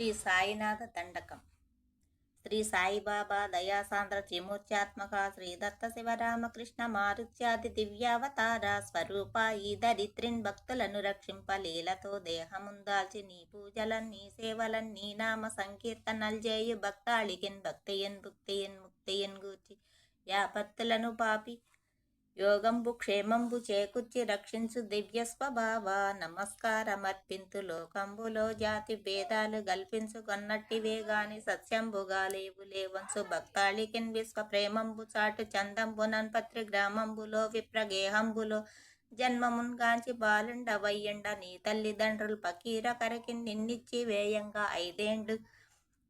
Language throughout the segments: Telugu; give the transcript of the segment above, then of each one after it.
శ్రీ సాయినాథ దండకం. శ్రీ సాయిబాబా దయాసాంద్ర త్రిమూర్త్యాత్మక శ్రీ దత్త శివరామకృష్ణ మారుత్యాది దివ్యావతార స్వరూప ఈ దరిత్రిన్ భక్తులను రక్షింప లీలతో దేహముందాల్చి నీ పూజలన్నీ సేవలన్నీ నామ సంకీర్తనల్ జేయు భక్తాళికిన్ భక్తియన్ భుక్తియన్ ముక్తియన్ గూర్చి యాపత్తులను పాపి యోగంబు క్షేమంబు చేకూర్చి రక్షించు దివ్య స్వభావ నమస్కారమర్పింతు లోకంబులో జాతి భేదాలు గల్పించుకొన్నట్టివే గాని సత్యంబుగా లేవు లేవంచు భక్తాళికిన్ విశ్వ ప్రేమంబు చాటు చందంబునన్ పత్రి గ్రామంబులో విప్రగేహంబులో జన్మమున్ గాంచి బాలుండవయ్యండ నీ తల్లిదండ్రులు పకీర కరకిన్ నిన్నిచ్చి వేయంగా 5 ఏండ్లు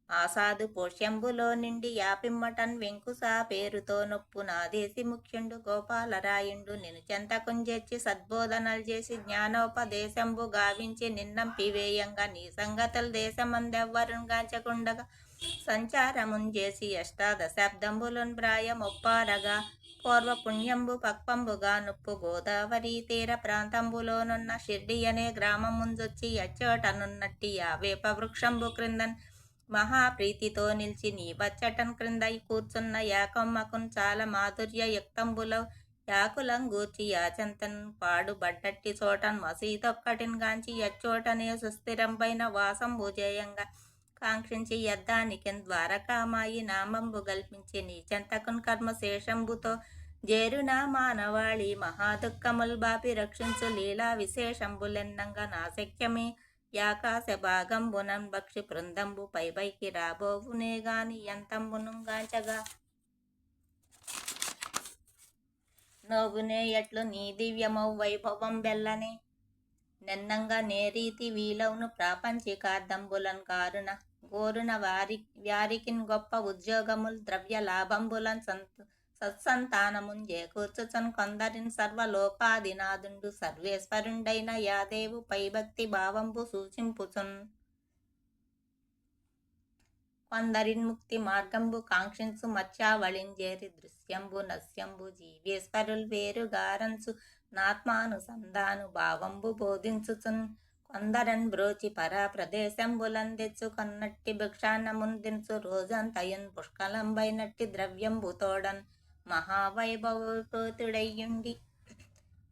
ఆసాదు పోష్యంబులో నిండి యాపిమ్మటన్ వెంకుసా పేరుతో నొప్పు నాదేసి ముఖ్యుండు గోపాలరాయుండు నిన్ను చెంతకుంజెచ్చి సద్బోధనలు చేసి జ్ఞానోపదేశంబు గావించి నిన్నంపివేయంగా నీ సంగతులు దేశమందెవ్వరున్ గాంచకుండగా సంచారముంజేసి అష్టాదశాబ్దంబులున్ ప్రాయమొప్పారగా పూర్వపుణ్యంబు పక్వంబుగా నొప్పు గోదావరి తీర ప్రాంతంబులోనున్న షిర్డి అనే గ్రామముంజొచ్చి అచ్చోటనున్నట్టి యావేప వృక్షంబు క్రిందన్ మహాప్రీతితో నిలిచి నీ బచ్చటన్ క్రింద కూర్చున్న యాకమ్మకున్ చాలా మాధుర్యయుక్తంబులో యాకులం గూర్చి యాచంతన్ పాడుబడ్డట్టి చోటన్ మసీదొక్కటిన్ గాంచి యచ్చోటనే సుస్థిరంపైన వాసంబు జేయంగా కాంక్షించి యద్దానికిన్ ద్వారకామాయి నామంబు గల్పించి నీ చెంతకున్ కర్మశేషంబుతో జేరునా మానవాళి మహాదుఃఖముల్ బాపి రక్షించు లీలా విశేషంబులెన్నంగా నా శక్యమే యాకాశ భాగంబునన్ భక్షి బృందంబు పైకి రాబోవునే గాని ఎంతంబునుగాంచగా నోగునే ఎట్లు నీ దివ్యమౌ వైభవం బెల్లనే నెన్నంగా నేరీతి వీలవును ప్రాపంచికార్థంబులన్ కారున గోరున వ్యారికిన్ గొప్ప ఉద్యోగముల్ ద్రవ్య లాభంబులన్ సత్సంతానమున్ చేకూర్చుచన్ కొందరిన్ సర్వలోకాదినాథుండు సర్వేశ్వరుండైన యాదేవు పైభక్తి భావంబు సూచింపుచున్ కొందరిన్ ముక్తి మార్గంబు కాంక్షించు మత్స్యావళింజేరి దృశ్యంబు నశ్యంబు జీవేశ్వరుల్ వేరుగారంచు నాత్మానుసంధాను భావంబు బోధించుచున్ కొందరన్ బ్రోచి పరా ప్రదేశంబులన్ తెచ్చుకొన్నట్టి భిక్షాన్నముందించు రోజంతయున్ పుష్కలంబైనట్టి ద్రవ్యంబు తోడన్ మహావైభవోపేతుడయ్యుండి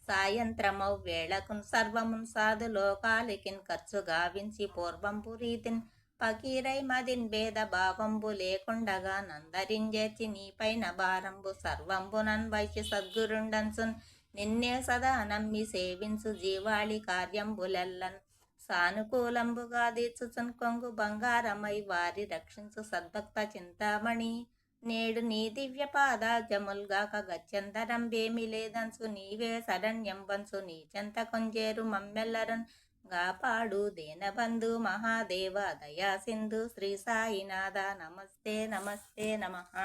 సాయంత్రమౌ వేళకున్ సర్వమున్ సాధు లోకాలికిన్ ఖర్చు గావించి పూర్వంబు రీతిన్ పకీరై మదిన్ భేద భావంబు లేకుండగా నందరింజేర్చి నీపైన భారంబు సర్వంబునన్ వైచి సద్గురుండన్సున్ నిన్నే సదా నమ్మి సేవించు జీవాళి కార్యంబులెల్లన్ సానుకూలంబుగా దీర్చుచున్ కొంగు బంగారమై వారి రక్షించు సద్భక్త చింతామణి నేడు నీ దివ్య పాదాజముల్గాక గత్యంతరం బేమి లేదంచు నీవే శరణ్యంబంచు నీ చెంత కొంజేరు మమ్మెల్లరన్ గాపాడు దేనబంధు మహాదేవ దయా సింధు శ్రీ సాయినాథ నమస్తే నమస్తే నమః.